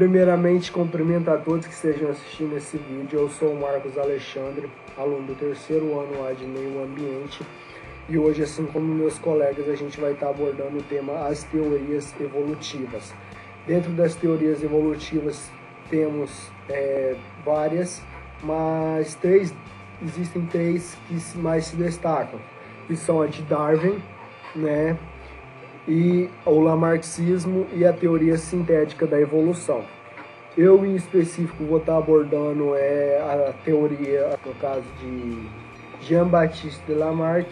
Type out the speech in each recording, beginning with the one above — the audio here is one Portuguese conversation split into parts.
Primeiramente, cumprimento a todos que estejam assistindo esse vídeo. Eu sou o Marcos Alexandre, aluno do terceiro ano lá de Meio Ambiente. E hoje, assim como meus colegas, a gente vai estar abordando o tema as teorias evolutivas. Dentro das teorias evolutivas temos várias, mas existem três que mais se destacam, que são a de Darwin, né, e o lamarckismo e a teoria sintética da evolução. Eu, em específico, vou estar abordando a teoria, no caso de Jean-Baptiste de Lamarck,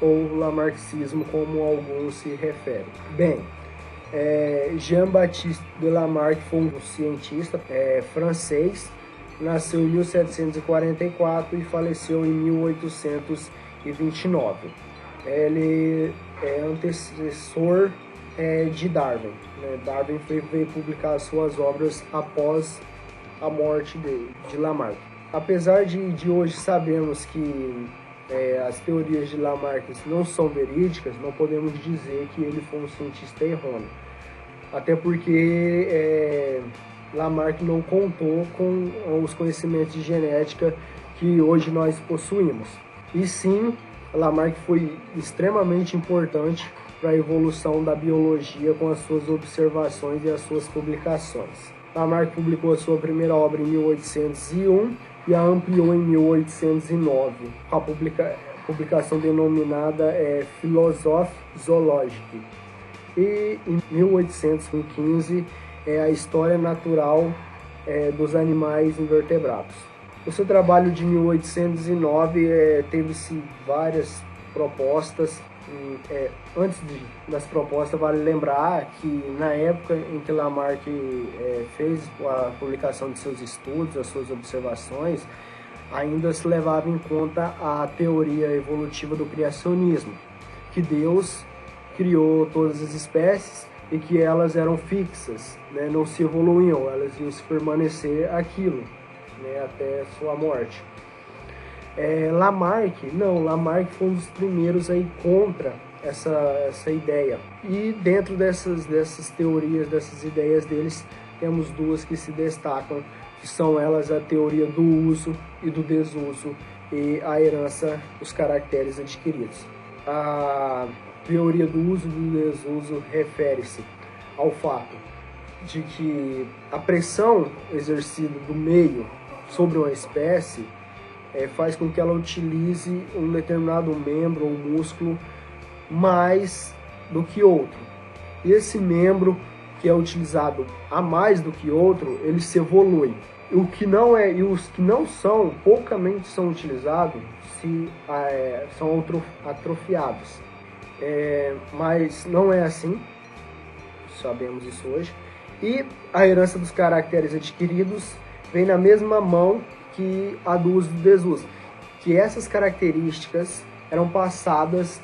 ou lamarckismo, como alguns se referem. Bem, Jean-Baptiste de Lamarck foi um cientista francês, nasceu em 1744 e faleceu em 1829. Ele é antecessor de Darwin. Darwin veio publicar suas obras após a morte de Lamarck. Apesar de hoje sabermos que as teorias de Lamarck não são verídicas, não podemos dizer que ele foi um cientista errôneo. Até porque Lamarck não contou com os conhecimentos de genética que hoje nós possuímos. E sim, Lamarck foi extremamente importante para a evolução da biologia com as suas observações e as suas publicações. Lamarck publicou a sua primeira obra em 1801 e a ampliou em 1809, com a publicação denominada Philosophie Zoologique. E em 1815 a História Natural dos Animais Invertebrados. O seu trabalho de 1809 teve-se várias propostas. Antes das propostas, vale lembrar que na época em que Lamarck fez a publicação de seus estudos, as suas observações, ainda se levava em conta a teoria evolutiva do criacionismo, que Deus criou todas as espécies e que elas eram fixas, né, não se evoluíam, elas iam se permanecer aquilo, né, até sua morte. Lamarck foi um dos primeiros aí contra essa ideia. E dentro dessas teorias, dessas ideias deles, temos duas que se destacam, que são elas a teoria do uso e do desuso e a herança dos caracteres adquiridos. A teoria do uso e do desuso refere-se ao fato de que a pressão exercida do meio sobre uma espécie faz com que ela utilize um determinado membro ou músculo mais do que outro. E esse membro que é utilizado a mais do que outro, ele se evolui. E os que não são, poucamente são utilizados, são atrofiados. Mas não é assim, sabemos isso hoje. E a herança dos caracteres adquiridos vem na mesma mão que a do uso e do desuso, que essas características eram passadas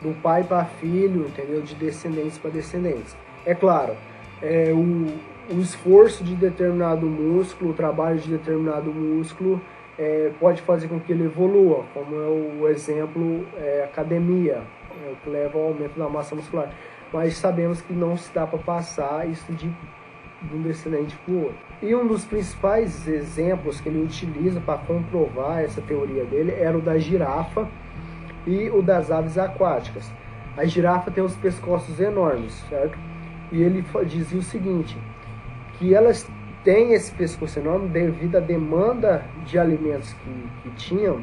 do pai para filho, entendeu? De descendentes para descendentes. É claro, o esforço de determinado músculo, o trabalho de determinado músculo pode fazer com que ele evolua, como é o exemplo academia, o que leva ao aumento da massa muscular. Mas sabemos que não se dá para passar isso de um descendente para o outro. E um dos principais exemplos que ele utiliza para comprovar essa teoria dele era o da girafa e o das aves aquáticas. A girafa tem os pescoços enormes, certo? E ele dizia o seguinte, que elas têm esse pescoço enorme devido à demanda de alimentos que tinham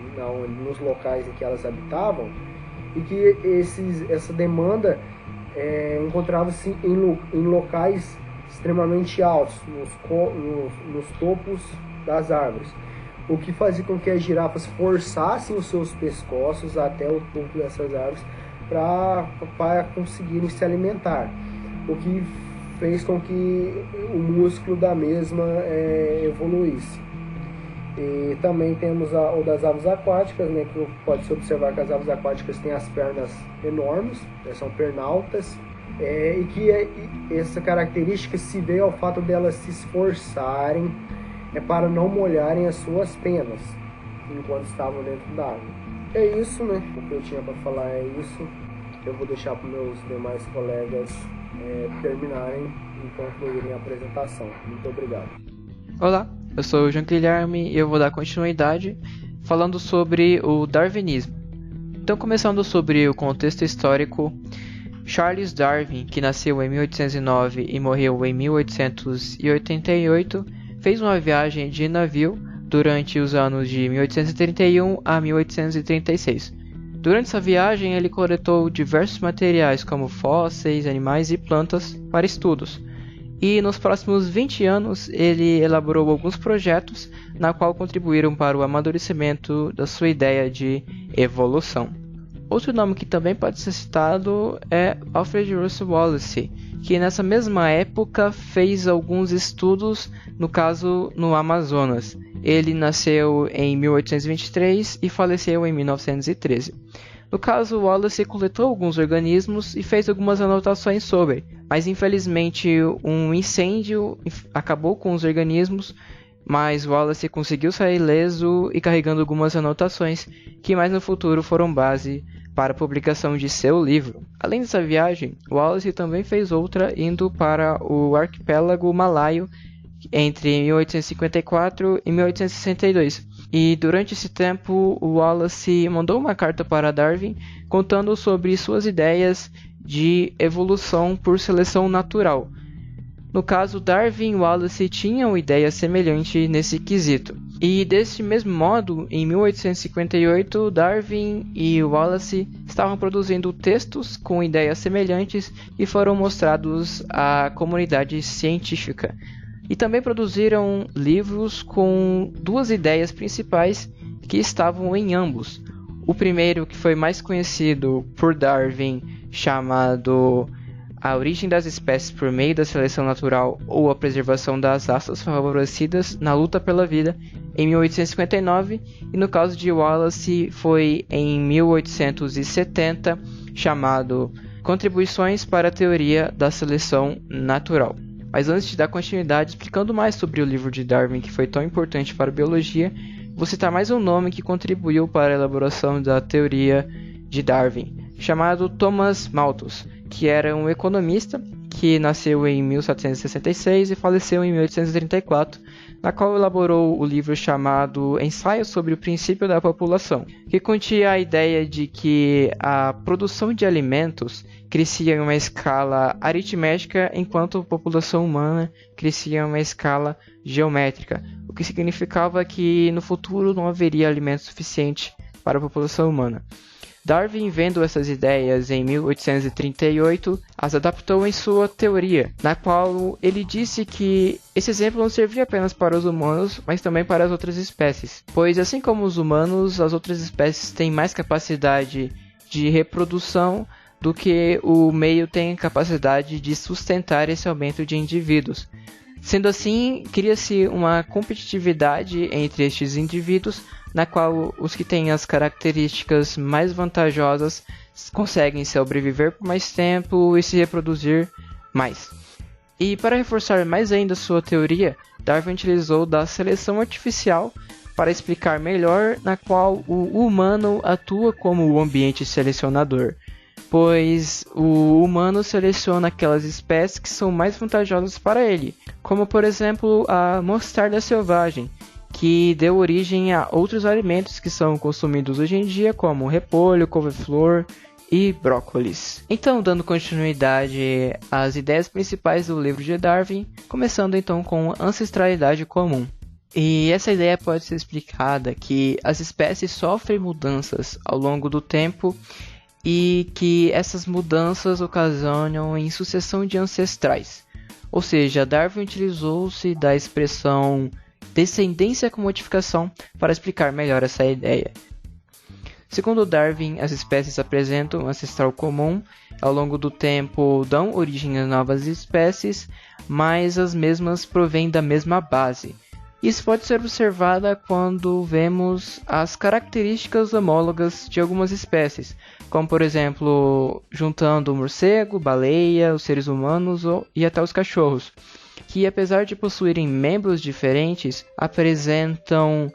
nos locais em que elas habitavam, e que essa demanda encontrava-se em locais extremamente altos, nos topos das árvores, o que fazia com que as girafas forçassem os seus pescoços até o topo dessas árvores para conseguirem se alimentar, o que fez com que o músculo da mesma evoluísse. E também temos o das aves aquáticas, né, que pode-se observar que as aves aquáticas têm as pernas enormes, são pernaltas, e que essa característica se vê ao fato delas se esforçarem para não molharem as suas penas enquanto estavam dentro da água. É isso, né? O que eu tinha para falar é isso. Eu vou deixar para meus demais colegas terminarem e concluírem a apresentação. Muito obrigado. Olá, eu sou o João Guilherme e eu vou dar continuidade falando sobre o darwinismo. Então, começando sobre o contexto histórico, Charles Darwin, que nasceu em 1809 e morreu em 1888, fez uma viagem de navio durante os anos de 1831 a 1836. Durante essa viagem, ele coletou diversos materiais como fósseis, animais e plantas para estudos. E nos próximos 20 anos, ele elaborou alguns projetos na qual contribuíram para o amadurecimento da sua ideia de evolução. Outro nome que também pode ser citado é Alfred Russel Wallace, que nessa mesma época fez alguns estudos, no caso no Amazonas. Ele nasceu em 1823 e faleceu em 1913. No caso, Wallace coletou alguns organismos e fez algumas anotações sobre, mas infelizmente um incêndio acabou com os organismos, mas Wallace conseguiu sair ileso e carregando algumas anotações que mais no futuro foram base para a publicação de seu livro. Além dessa viagem, Wallace também fez outra indo para o arquipélago malaio entre 1854 e 1862. E durante esse tempo, Wallace mandou uma carta para Darwin contando sobre suas ideias de evolução por seleção natural. No caso, Darwin e Wallace tinham uma ideia semelhante nesse quesito. E desse mesmo modo, em 1858, Darwin e Wallace estavam produzindo textos com ideias semelhantes e foram mostrados à comunidade científica. E também produziram livros com duas ideias principais que estavam em ambos. O primeiro, que foi mais conhecido por Darwin, chamado A Origem das Espécies por Meio da Seleção Natural ou a Preservação das Raças Favorecidas na Luta pela Vida, em 1859, e no caso de Wallace foi em 1870, chamado Contribuições para a Teoria da Seleção Natural. Mas antes de dar continuidade explicando mais sobre o livro de Darwin que foi tão importante para a biologia, vou citar mais um nome que contribuiu para a elaboração da teoria de Darwin, chamado Thomas Malthus, que era um economista que nasceu em 1766 e faleceu em 1834, na qual elaborou o livro chamado Ensaio sobre o Princípio da População, que continha a ideia de que a produção de alimentos crescia em uma escala aritmética, enquanto a população humana crescia em uma escala geométrica, o que significava que no futuro não haveria alimento suficiente para a população humana. Darwin, vendo essas ideias em 1838, as adaptou em sua teoria, na qual ele disse que esse exemplo não servia apenas para os humanos, mas também para as outras espécies, pois assim como os humanos, as outras espécies têm mais capacidade de reprodução do que o meio tem capacidade de sustentar esse aumento de indivíduos. Sendo assim, cria-se uma competitividade entre estes indivíduos, na qual os que têm as características mais vantajosas conseguem sobreviver por mais tempo e se reproduzir mais. E para reforçar mais ainda sua teoria, Darwin utilizou da seleção artificial para explicar melhor na qual o humano atua como o ambiente selecionador, pois o humano seleciona aquelas espécies que são mais vantajosas para ele, como por exemplo a mostarda selvagem, que deu origem a outros alimentos que são consumidos hoje em dia, como repolho, couve-flor e brócolis. Então, dando continuidade às ideias principais do livro de Darwin, começando então com ancestralidade comum. E essa ideia pode ser explicada que as espécies sofrem mudanças ao longo do tempo e que essas mudanças ocasionam em sucessão de ancestrais. Ou seja, Darwin utilizou-se da expressão descendência com modificação para explicar melhor essa ideia. Segundo Darwin, as espécies apresentam um ancestral comum, ao longo do tempo dão origem a novas espécies, mas as mesmas provêm da mesma base. Isso pode ser observado quando vemos as características homólogas de algumas espécies, como por exemplo, juntando o morcego, baleia, os seres humanos e até os cachorros, que apesar de possuírem membros diferentes, apresentam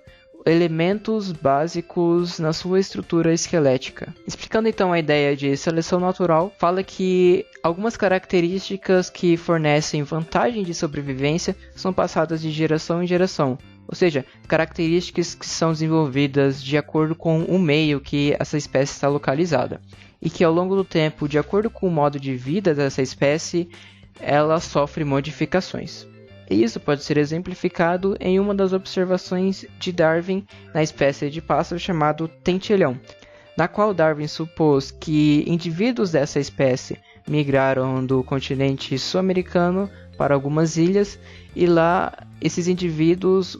elementos básicos na sua estrutura esquelética. Explicando então a ideia de seleção natural, fala que Algumas características que fornecem vantagem de sobrevivência são passadas de geração em geração, ou seja, características que são desenvolvidas de acordo com o meio que essa espécie está localizada, e que ao longo do tempo, de acordo com o modo de vida dessa espécie, ela sofre modificações. E isso pode ser exemplificado em uma das observações de Darwin na espécie de pássaro chamado tentilhão, na qual Darwin supôs que indivíduos dessa espécie migraram do continente sul-americano para algumas ilhas e lá esses indivíduos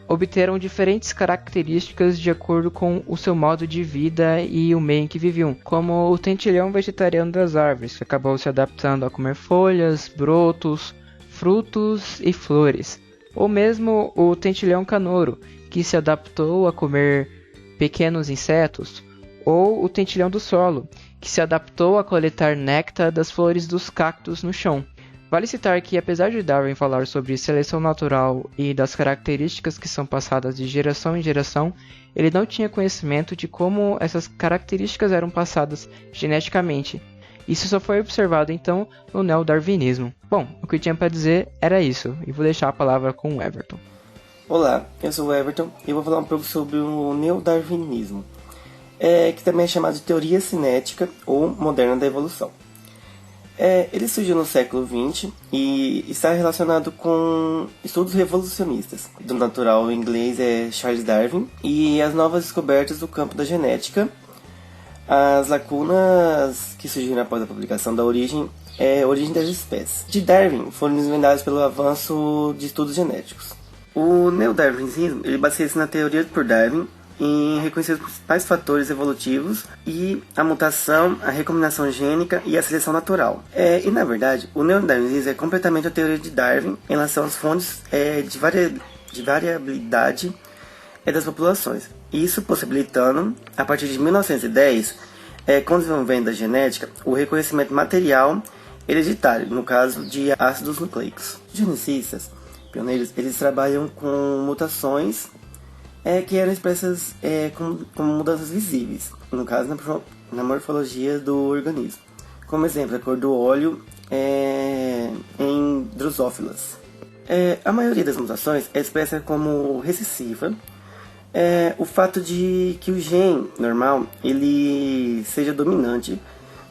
obteram diferentes características de acordo com o seu modo de vida e o meio em que viviam, como o tentilhão vegetariano das árvores, que acabou se adaptando a comer folhas, brotos, frutos e flores, ou mesmo o tentilhão canouro, que se adaptou a comer pequenos insetos, ou o tentilhão do solo, que se adaptou a coletar néctar das flores dos cactos no chão. Vale citar que, apesar de Darwin falar sobre seleção natural e das características que são passadas de geração em geração, ele não tinha conhecimento de como essas características eram passadas geneticamente. Isso só foi observado então no neodarwinismo. Bom, o que eu tinha para dizer era isso, e vou deixar a palavra com o Everton. Olá, eu sou o Everton e vou falar um pouco sobre o neodarwinismo, que também é chamado de teoria cinética ou moderna da evolução. Ele surgiu no século XX e está relacionado com estudos revolucionistas. Do natural inglês é Charles Darwin e as novas descobertas do campo da genética. As lacunas que surgiram após a publicação da origem das espécies de Darwin foram desvendadas pelo avanço de estudos genéticos. O neodarwinismo ele baseia-se na teoria por Darwin em reconhecer os principais fatores evolutivos e a mutação, a recombinação gênica e a seleção natural. E na verdade, o neodarwinismo é completamente a teoria de Darwin em relação às fontes de variabilidade das populações. Isso possibilitando, a partir de 1910, com o desenvolvimento da genética, o reconhecimento material hereditário, no caso de ácidos nucleicos. Os geneticistas pioneiros, eles trabalham com mutações que eram expressas como mudanças visíveis, no caso na morfologia do organismo. Como exemplo, a cor do óleo em drosófilas. A maioria das mutações é expressa como recessiva. O fato de que o gene normal ele seja dominante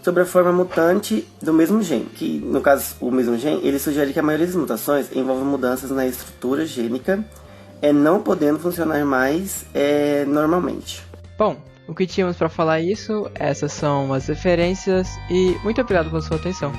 sobre a forma mutante do mesmo gene, que no caso o mesmo gene, ele sugere que a maioria das mutações envolve mudanças na estrutura gênica, não podendo funcionar mais normalmente. Bom, o que tínhamos para falar é isso, essas são as referências e muito obrigado pela sua atenção.